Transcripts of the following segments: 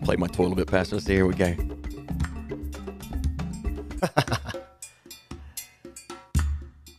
play my toy a little bit, Pastor. Let's see. Here we go.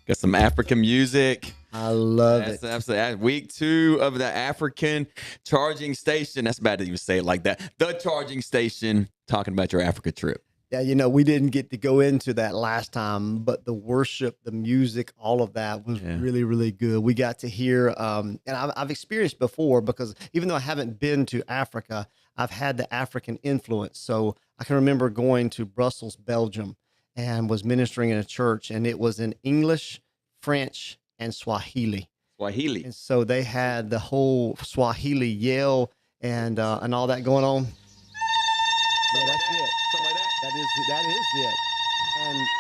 Got some African music. I love That's it. absolutely week 2 of the African charging station. That's bad to even say it like that. The charging station, talking about your Africa trip. Yeah, you know, we didn't get to go into that last time, but the worship, the music, all of that was really, really good. We got to hear, and I've experienced before, because even though I haven't been to Africa, I've had the African influence. So I can remember going to Brussels, Belgium, and was ministering in a church, and it was in English, French, and Swahili. And so they had the whole Swahili yell and all that going on. Yeah, that's it. Something like that. That is it.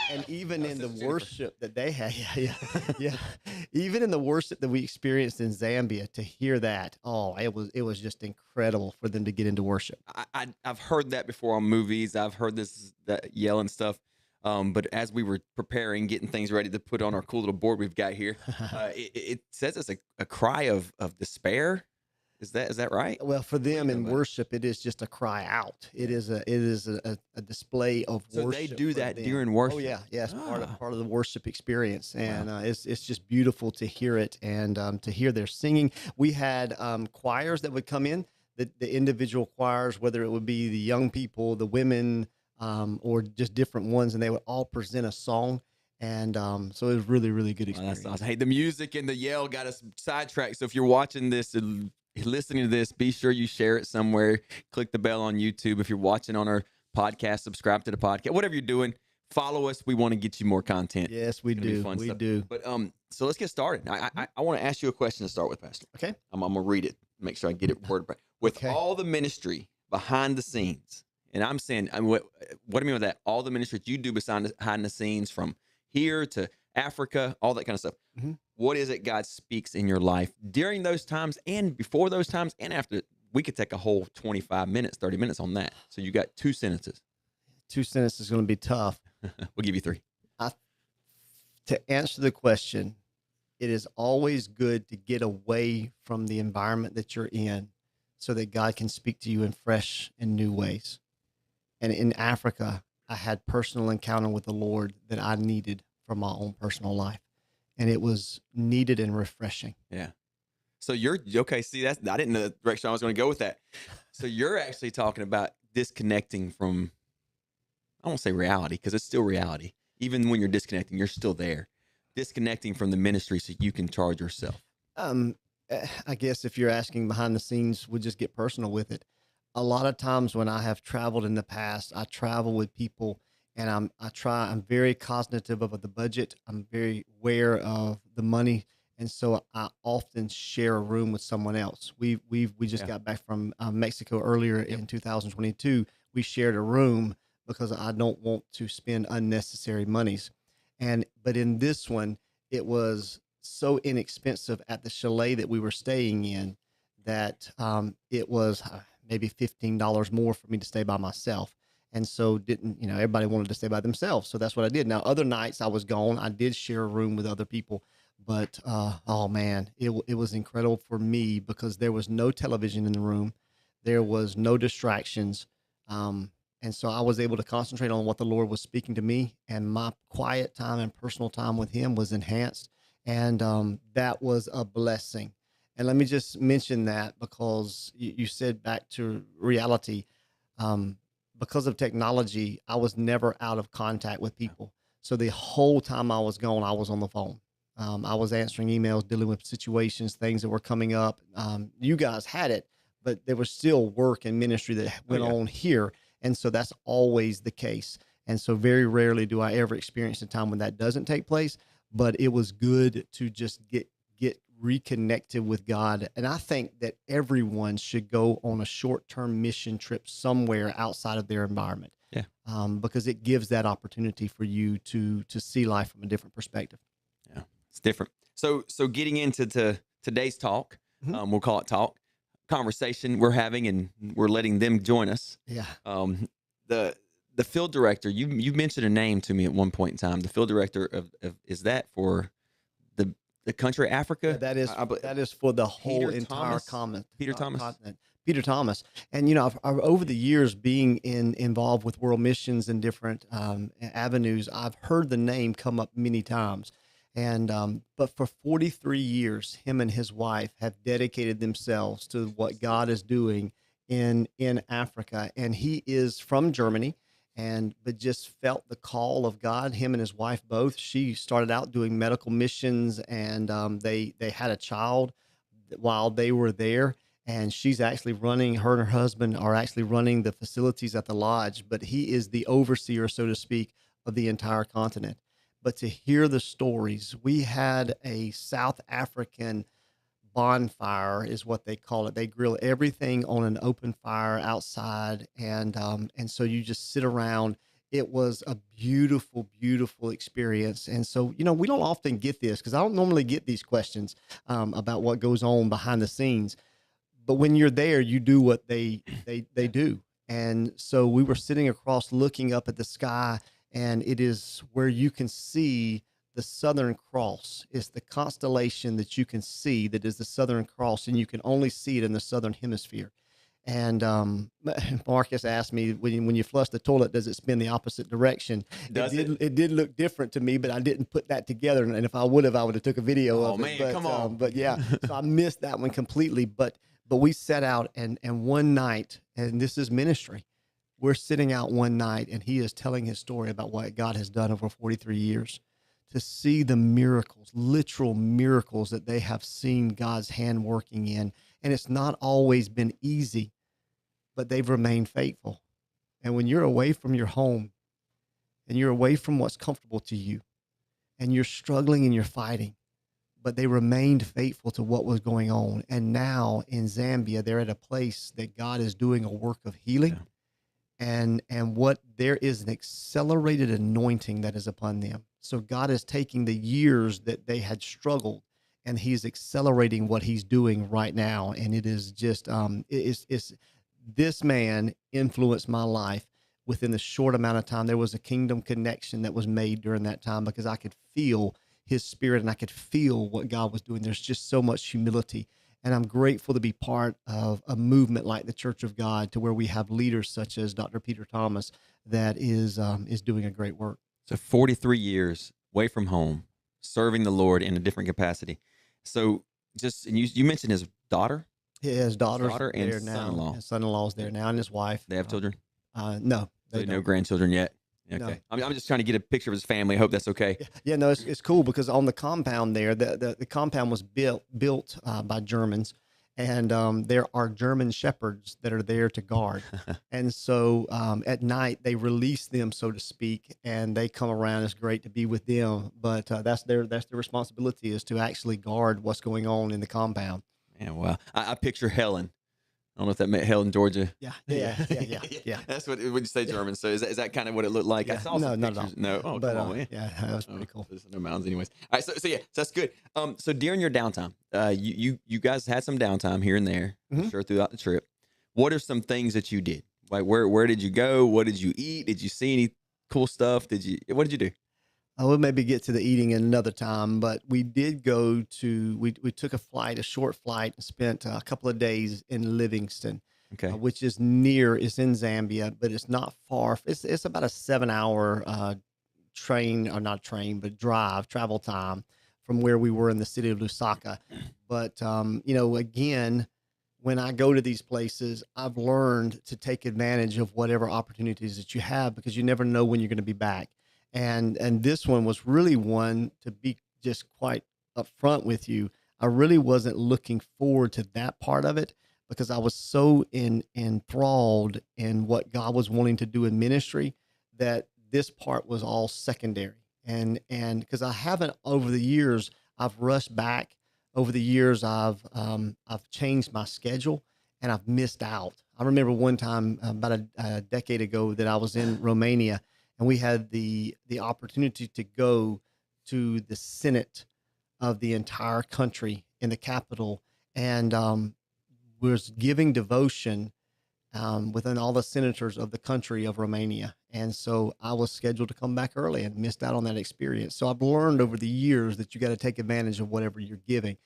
And even in the worship that they had, yeah. Even in the worship that we experienced in Zambia, to hear that, it was just incredible for them to get into worship. I've heard that before on movies. I've heard that yelling stuff. But as we were preparing, getting things ready to put on our cool little board we've got here, it says it's a cry of despair. Is that right? Well, for them in worship, it is just a cry out. It is a display of worship. So they do that during worship. Oh yeah, yes, part of the worship experience, and it's just beautiful to hear it and to hear their singing. We had choirs that would come in, the individual choirs, whether it would be the young people, the women, or just different ones, and they would all present a song. And so it was really, really good experience. That's awesome. Hey, the music and the yell got us sidetracked. So if you're watching this and listening to this, be sure you share it somewhere. Click the bell on YouTube. If you're watching on our podcast, subscribe to the podcast. Whatever you're doing, follow us. We want to get you more content. Yes, we do. We do. But so let's get started. I want to ask you a question to start with, Pastor. Okay. I'm gonna read it. Make sure I get it word by. With all the ministry behind the scenes, and I'm saying, what do I mean with that? All the ministry that you do behind the scenes, from here to Africa, all that kind of stuff. Mm-hmm. What is it God speaks in your life during those times and before those times and after? We could take a whole 25 minutes, 30 minutes on that. So you got 2 sentences. 2 sentences is going to be tough. We'll give you 3. To answer the question, it is always good to get away from the environment that you're in so that God can speak to you in fresh and new ways. And in Africa, I had personal encounter with the Lord that I needed for my own personal life. And it was needed and refreshing. Yeah. So you're okay. See, I didn't know the direction I was going to go with that. So you're actually talking about disconnecting from, I won't say reality, because it's still reality. Even when you're disconnecting, you're still there. Disconnecting from the ministry so you can charge yourself. I guess if you're asking behind the scenes, we'll just get personal with it. A lot of times when I have traveled in the past, I travel with people, and I'm very cognitive of the budget. I'm very aware of the money. And so I often share a room with someone else. We just got back from Mexico earlier in 2022. We shared a room because I don't want to spend unnecessary monies. But in this one, it was so inexpensive at the chalet that we were staying in that it was maybe $15 more for me to stay by myself. And so everybody wanted to stay by themselves. So that's what I did. Now, other nights I was gone, I did share a room with other people, but oh man, it was incredible for me because there was no television in the room. There was no distractions. And so I was able to concentrate on what the Lord was speaking to me, and my quiet time and personal time with him was enhanced. And that was a blessing. And let me just mention that because you said back to reality, because of technology, I was never out of contact with people. So the whole time I was gone, I was on the phone. I was answering emails, dealing with situations, things that were coming up. You guys had it, but there was still work and ministry that went on here. And so that's always the case. And so very rarely do I ever experience a time when that doesn't take place, but it was good to just get reconnected with God. And I think that everyone should go on a short-term mission trip somewhere outside of their environment. Yeah. Because it gives that opportunity for you to see life from a different perspective. Yeah, it's different. So getting into today's talk, we'll call it talk, conversation we're having, and we're letting them join us. Yeah. The field director, you mentioned a name to me at one point in time. The field director of is that for the the country Yeah, Africa. that is for the whole Peter entire Thomas. Peter Thomas. continent. Peter Thomas, and I've over the years being involved with world missions and different avenues, I've heard the name come up many times, and but for 43 years, him and his wife have dedicated themselves to what God is doing in Africa, and he is from Germany. And but just felt the call of God. Him and his wife both. She started out doing medical missions, and they had a child while they were there. And she's actually running. Her and her husband are actually running the facilities at the lodge. But he is the overseer, so to speak, of the entire continent. But to hear the stories, we had a South African bonfire is what they call it. They grill everything on an open fire outside, and so you just sit around. It was a beautiful, beautiful experience. And so, we don't often get this because I don't normally get these questions about what goes on behind the scenes. But when you're there, you do what they do. And so we were sitting across, looking up at the sky, and it is where you can see the Southern Cross. It's the constellation that you can see that is the Southern Cross, and you can only see it in the Southern Hemisphere. And Marcus asked me, when you flush the toilet, does it spin the opposite direction? It did look different to me, but I didn't put that together. And if I would have took a video of it. Man, But, come on. but yeah, so I missed that one completely. But we set out, and one night, and this is ministry. We're sitting out one night, and he is telling his story about what God has done over 43 years. To see the miracles, literal miracles that they have seen God's hand working in. And it's not always been easy, but they've remained faithful. And when you're away from your home and you're away from what's comfortable to you and you're struggling and you're fighting, but they remained faithful to what was going on. And now in Zambia, they're at a place that God is doing a work of healing. Yeah. And what there is an accelerated anointing that is upon them. So God is taking the years that they had struggled, and he's accelerating what he's doing right now. And it is just, it's this man influenced my life within the short amount of time. There was a kingdom connection that was made during that time because I could feel his spirit and I could feel what God was doing. There's just so much humility. And I'm grateful to be part of a movement like the Church of God, to where we have leaders such as Dr. Peter Thomas that is doing a great work. So 43 years away from home, serving the Lord in a different capacity. So and you mentioned his daughter? His daughter's daughter and there now. son-in-law. His son-in-law's there now, and his wife. They have children? No, So they no don't. grandchildren yet? Okay. No. I'm just trying to get a picture of his family. I hope that's okay. Yeah, no, it's cool because on the compound there, the compound was built by Germans, and there are German shepherds that are there to guard. And so at night they release them, so to speak, and they come around. It's great to be with them, but that's their responsibility, is to actually guard what's going on in the compound. Yeah, wow. I picture Helen. I don't know if that meant Helen, Georgia. Yeah. That's what when you say German. So is that kind of what it looked like? Yeah. I saw No, some not at all. pictures. No. Oh, But come on, man. yeah, that was pretty cool. There's no mountains, anyways. All right, so yeah, so that's good. So during your downtime, you guys had some downtime here and there, Mhm. sure, throughout the trip. What are some things that you did? Like where did you go? What did you eat? Did you see any cool stuff? What did you do? I will maybe get to the eating in another time, but we did go to, we took a short flight, and spent a couple of days in Livingston, Okay. which is it's in Zambia, but it's not far. It's about a 7-hour train, or not train, but travel time from where we were in the city of Lusaka. But, again, when I go to these places, I've learned to take advantage of whatever opportunities that you have, because you never know when you're going to be back. And this one was really one, to be just quite upfront with you. I really wasn't looking forward to that part of it, because I was so enthralled in what God was wanting to do in ministry, that this part was all secondary. And because I haven't, over the years, I've rushed back. Over the years, I've changed my schedule, and I've missed out. I remember one time about a decade ago that I was in Romania, and we had the opportunity to go to the Senate of the entire country in the capital, and was giving devotion within all the senators of the country of Romania. And so I was scheduled to come back early and missed out on that experience. So I've learned over the years that you got to take advantage of whatever you're giving.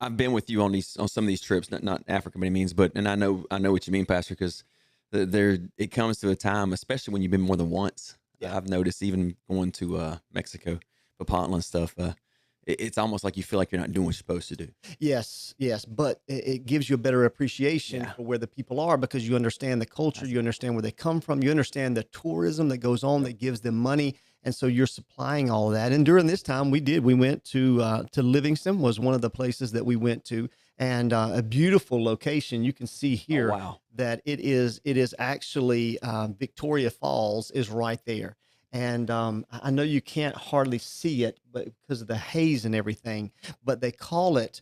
I've been with you on some of these trips, not Africa by any means, but and I know what you mean, Pastor, because there it comes to a time, especially when you've been more than once. Yeah. I've noticed even going to Mexico, Papantla and stuff. It's almost like you feel like you're not doing what you're supposed to do. Yes, yes, but it gives you a better appreciation Yeah. for where the people are because you understand the culture, you understand where they come from, you understand the tourism that goes on that gives them money, and so you're supplying all of that. And during this time, we went to Livingston was one of the places that we went to, and a beautiful location. You can see Oh here wow. that it is actually Victoria Falls is right there. And I know you can't hardly see it, but because of the haze and everything, but they call it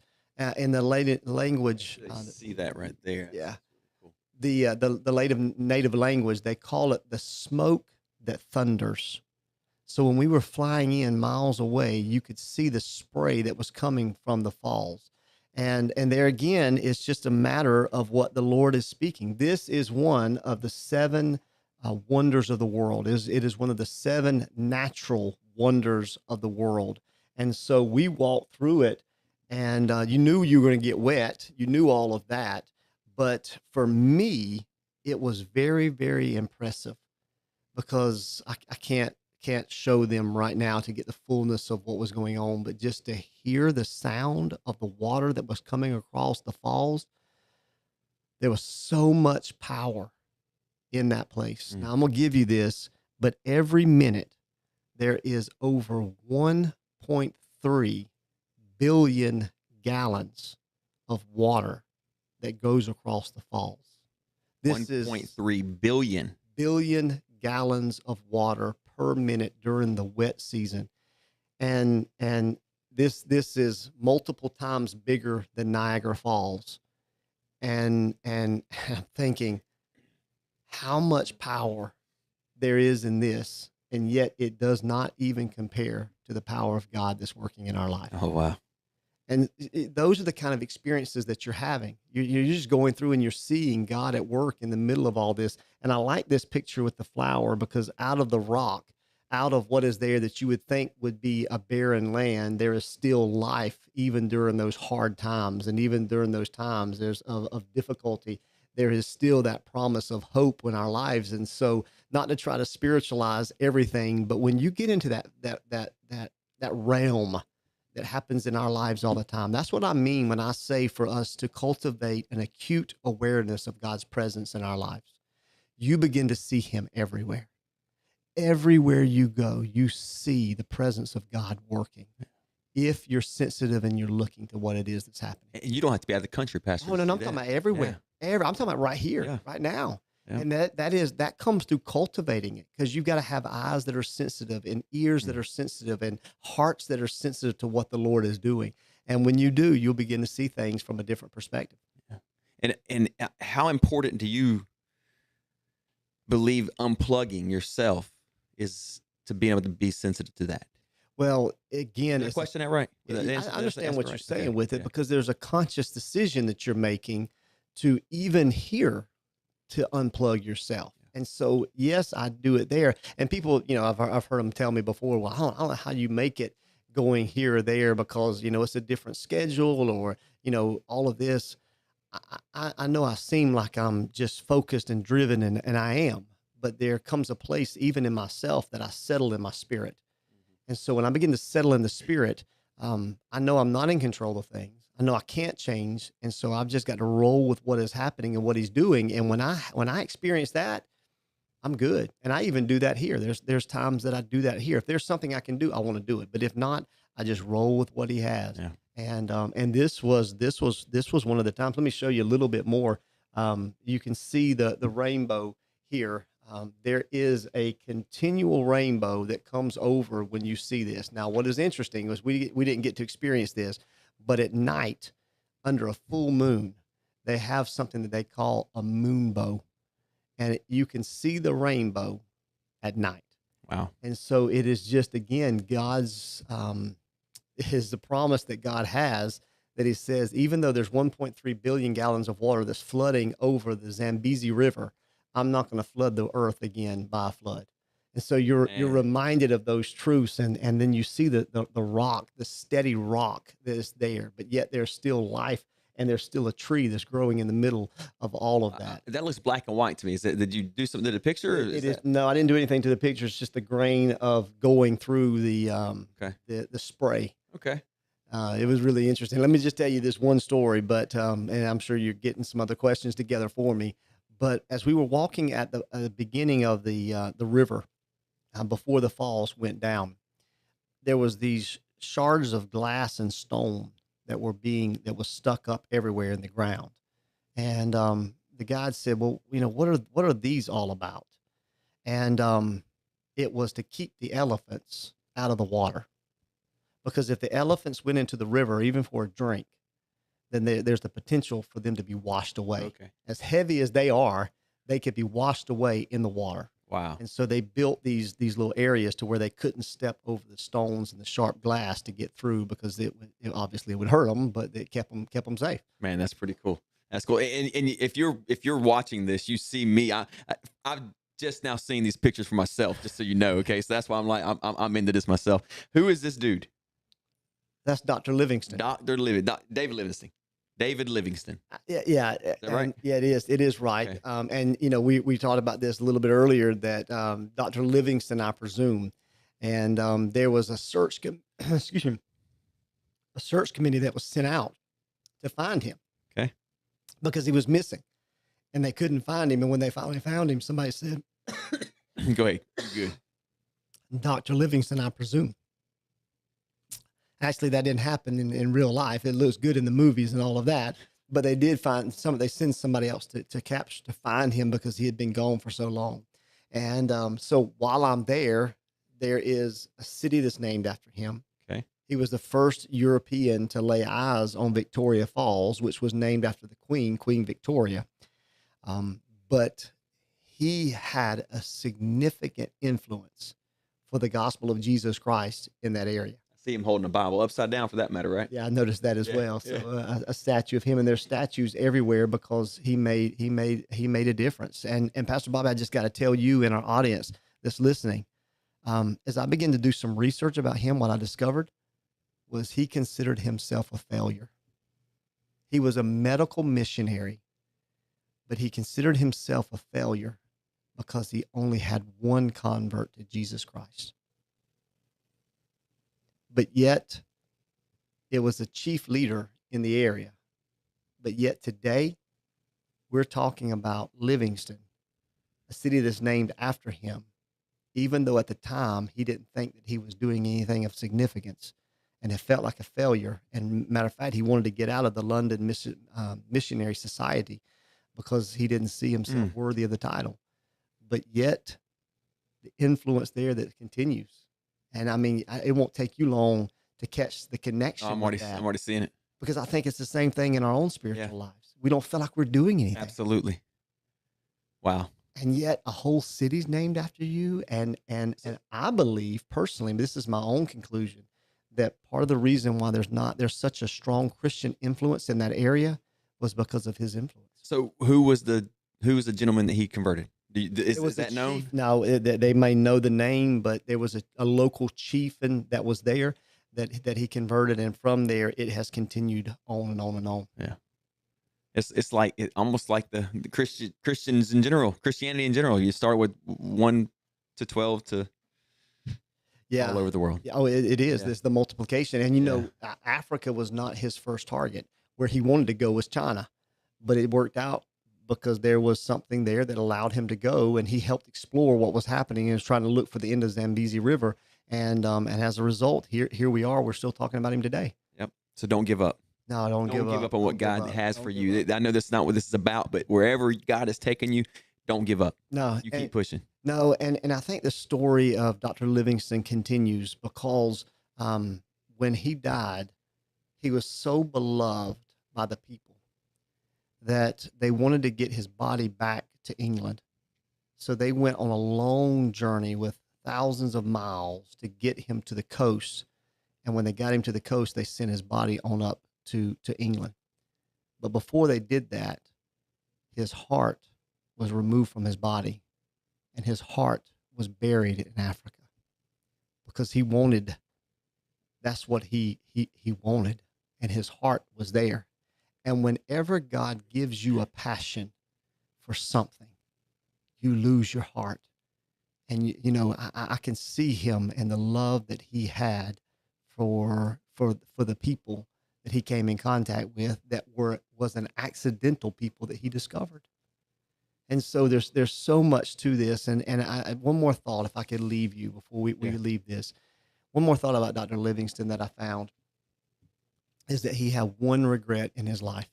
in the language. I see that right there. Yeah, Cool. the native language, they call it the smoke that thunders. So when we were flying in miles away, you could see the spray that was coming from the falls. And there again, it's just a matter of what the Lord is speaking. This is one of the seven wonders of the world. It is one of the seven natural wonders of the world. And so we walked through it, and you knew you were going to get wet. You knew all of that. But for me, it was very, very impressive because I can't show them right now to get the fullness of what was going on, but just to hear the sound of the water that was coming across the falls, there was so much power in that place. Mm. Now I'm gonna give you this, but every minute there is over 1.3 billion gallons of water that goes across the falls. This is 1.3 billion gallons of water per minute during the wet season. And this is multiple times bigger than Niagara Falls. And I'm thinking how much power there is in this, and yet it does not even compare to the power of God that's working in our life. Oh wow. And those are the kind of experiences that you're having. You're just going through and you're seeing God at work in the middle of all this. And I like this picture with the flower because out of the rock, out of what is there that you would think would be a barren land, there is still life even during those hard times. And even during those times of difficulty, there is still that promise of hope in our lives. And so not to try to spiritualize everything, but when you get into that realm that happens in our lives all the time. That's what I mean when I say for us to cultivate an acute awareness of God's presence in our lives. You begin to see him everywhere. Everywhere you go, you see the presence of God working. If you're sensitive and you're looking to what it is that's happening. And you don't have to be out of the country, Pastor. Oh, no, to no, do I'm talking that. about everywhere. I'm talking about right here, Yeah. right now. Yeah. And that comes through cultivating it because you've got to have eyes that are sensitive and ears that are sensitive and hearts that are sensitive to what the Lord is doing. And when you do, you'll begin to see things from a different perspective. Yeah. And how important do you believe unplugging yourself is to being able to be sensitive to that? Well, again, Is that it's question that right? I That's understand what you're right. saying Okay. with it Yeah. because there's a conscious decision that you're making to even hear to unplug yourself. And so, yes, I do it there. And people, I've heard them tell me before, well, I don't know how you make it going here or there because, it's a different schedule or, all of this. I know I seem like I'm just focused and driven and I am, but there comes a place even in myself that I settle in my spirit. And so when I begin to settle in the spirit, I know I'm not in control of things. I know I can't change. And so I've just got to roll with what is happening and what he's doing. And when I experience that, I'm good. And I even do that here. There's times that I do that here. If there's something I can do, I want to do it. But if not, I just roll with what he has. Yeah. And this was one of the times. Let me show you a little bit more. You can see the rainbow here. There is a continual rainbow that comes over when you see this. Now, what is interesting was we didn't get to experience this, but at night, under a full moon, they have something that they call a moonbow, and you can see the rainbow at night. Wow. And so it is just again God's is the promise that God has that he says, even though there's 1.3 billion gallons of water that's flooding over the Zambezi River, I'm not going to flood the earth again by a flood. And so you're Man, reminded of those truths, and then you see the rock, the steady rock that is there, but yet there's still life, and there's still a tree that's growing in the middle of all of that. that looks black and white to me. Is that, did you do something to the picture? Or It is is that no, I didn't do anything to the picture. It's just the grain of going through okay? the spray. Okay. It was really interesting. Let me just tell you this one story, but and I'm sure you're getting some other questions together for me. But as we were walking at the beginning of the river, before the falls went down, there was these shards of glass and stone that was stuck up everywhere in the ground. And the guide said, "Well, what are these all about?" And it was to keep the elephants out of the water, because if the elephants went into the river, even for a drink, then there's the potential for them to be washed away. Okay. As heavy as they are, they could be washed away in the water. Wow. And so they built these little areas to where they couldn't step over the stones and the sharp glass to get through, because obviously it would hurt them, but it kept them safe. Man, that's pretty cool. That's cool. And if you're watching this, you see me. I've just now seen these pictures for myself, just so you know. Okay, so that's why I'm like I'm into this myself. Who is this dude? That's Dr. Livingston. David Livingston. David Livingston. Yeah, Is that right? yeah, it is. It is right. Okay. And we talked about this a little bit earlier, that Dr. Livingston, I presume, and there was a excuse me, a search committee that was sent out to find him. Okay. Because he was missing, and they couldn't find him. And when they finally found him, somebody said, Go ahead. You're good. "Dr. Livingston, I presume." Actually, that didn't happen in real life. It looks good in the movies and all of that, but they did find they sent somebody else to find him, because he had been gone for so long. And so while I'm there is a city that's named after him. Okay. He was the first European to lay eyes on Victoria Falls, which was named after the Queen Victoria. But he had a significant influence for the gospel of Jesus Christ in that area. See him holding a Bible upside down, for that matter, right? Yeah, I noticed that as Yeah, well. yeah. So a statue of him, and there's statues everywhere, because he made a difference. And Pastor Bob, I just got to tell you and our audience that's listening, as I began to do some research about him, what I discovered was he considered himself a failure. He was a medical missionary, but he considered himself a failure because he only had one convert to Jesus Christ. But yet, it was a chief leader in the area. But yet today, we're talking about Livingston, a city that's named after him, even though at the time he didn't think that he was doing anything of significance, and it felt like a failure. And matter of fact, he wanted to get out of the London Missionary Society, because he didn't see himself worthy of the title. But yet, the influence there that continues. And I mean, it won't take you long to catch the connection. I'm with that, already seeing it. because I think it's the same thing in our own spiritual lives. We don't feel like we're doing anything. Absolutely. Wow. And yet a whole city's named after you. And I believe personally, this is my own conclusion, that part of the reason why there's such a strong Christian influence in that area was because of his influence. So who was the gentleman that he converted? Is that known? Chief. No, they may know the name, but there was a local chieftain that was there that he converted, and from there it has continued on and on and on. Yeah, it's like almost like the Christians in general, Christianity in general. You start with 1 to 12 to all over the world. Yeah, it is. Yeah. It's the multiplication, and Africa was not his first target. Where he wanted to go was China, but it worked out because there was something there that allowed him to go, and he helped explore what was happening and was trying to look for the end of Zambezi River. And as a result, here we are. We're still talking about him today. Yep. So don't give up. No, don't give up on what God has for you. Up. I know that's not what this is about, but wherever God has taken you, don't give up. No, you keep pushing. No, and I think the story of Dr. Livingston continues because when he died, he was so beloved by the people that they wanted to get his body back to England. So they went on a long journey with thousands of miles to get him to the coast. And when they got him to the coast, they sent his body on up to England. But before they did that, his heart was removed from his body, and his heart was buried in Africa because he wanted. That's what he wanted, and his heart was there. And whenever God gives you a passion for something, you lose your heart. And I can see him and the love that he had for the people that he came in contact with that was an accidental people that he discovered. And so there's so much to this. And one more thought, if I could leave you before we Yeah. leave this. One more thought about Dr. Livingston that I found is that he had one regret in his life.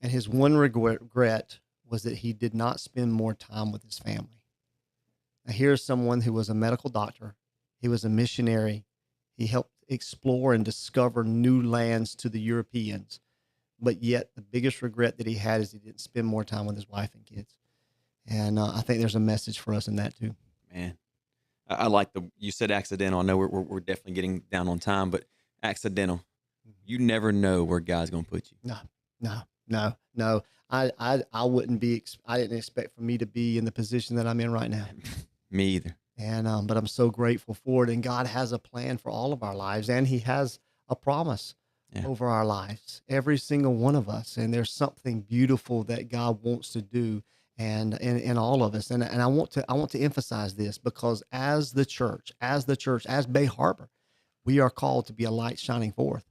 And his one regret was that he did not spend more time with his family. Now, here's someone who was a medical doctor. He was a missionary. He helped explore and discover new lands to the Europeans. But yet the biggest regret that he had is he didn't spend more time with his wife and kids. And I think there's a message for us in that too. Man, I like you said accidental. I know we're definitely getting down on time, but accidental. You never know where God's going to put you. No. I wouldn't be. I didn't expect for me to be in the position that I'm in right now. Me either. And but I'm so grateful for it. And God has a plan for all of our lives, and He has a promise over our lives, every single one of us. And there's something beautiful that God wants to do, and in all of us. And I want to emphasize this because as the church, as Bay Harbor, we are called to be a light shining forth.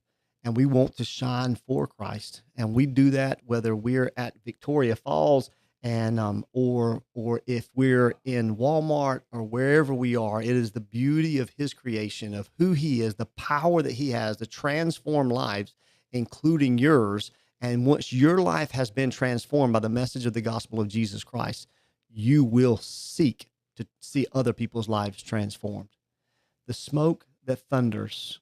And we want to shine for Christ, and we do that whether we're at Victoria Falls and or if we're in Walmart or wherever we are. It is the beauty of His creation, of who He is, the power that He has to transform lives, including yours. And once your life has been transformed by the message of the gospel of Jesus Christ, you will seek to see other people's lives transformed. The smoke that thunders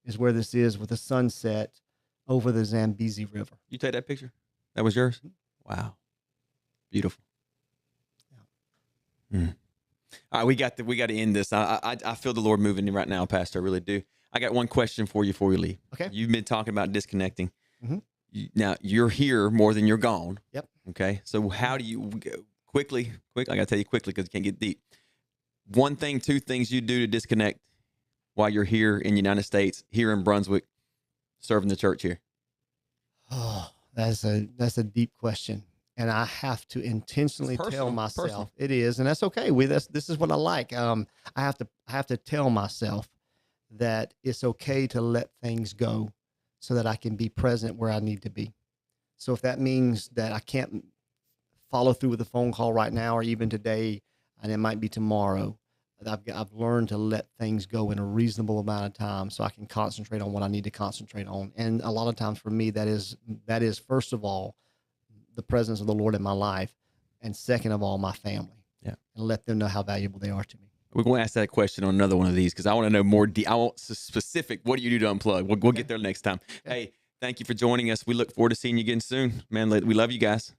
is where this is, with the sunset over the Zambezi River. You take that picture? That was yours? Wow. Beautiful. Yeah. All right, we got to end this. I feel the Lord moving right now, Pastor. I really do. I got one question for you before we leave. Okay. You've been talking about disconnecting. Mm-hmm. Now, you're here more than you're gone. Yep. Okay. So how do you quickly, I got to tell you quickly because you can't get deep. One thing, two things you do to disconnect while you're here in the United States, here in Brunswick, serving the church here? Oh, that's a deep question. And I have to intentionally tell myself it is, and that's okay. This is what I like. I have to tell myself that it's okay to let things go so that I can be present where I need to be. So if that means that I can't follow through with a phone call right now or even today, and it might be tomorrow, I've learned to let things go in a reasonable amount of time so I can concentrate on what I need to concentrate on. And a lot of times for me, that is first of all, the presence of the Lord in my life, and second of all, my family. Yeah. And let them know how valuable they are to me. We're going to ask that question on another one of these because I want to know more. I want specific. What do you do to unplug? We'll get there next time. Okay. Hey, thank you for joining us. We look forward to seeing you again soon, man. We love you guys.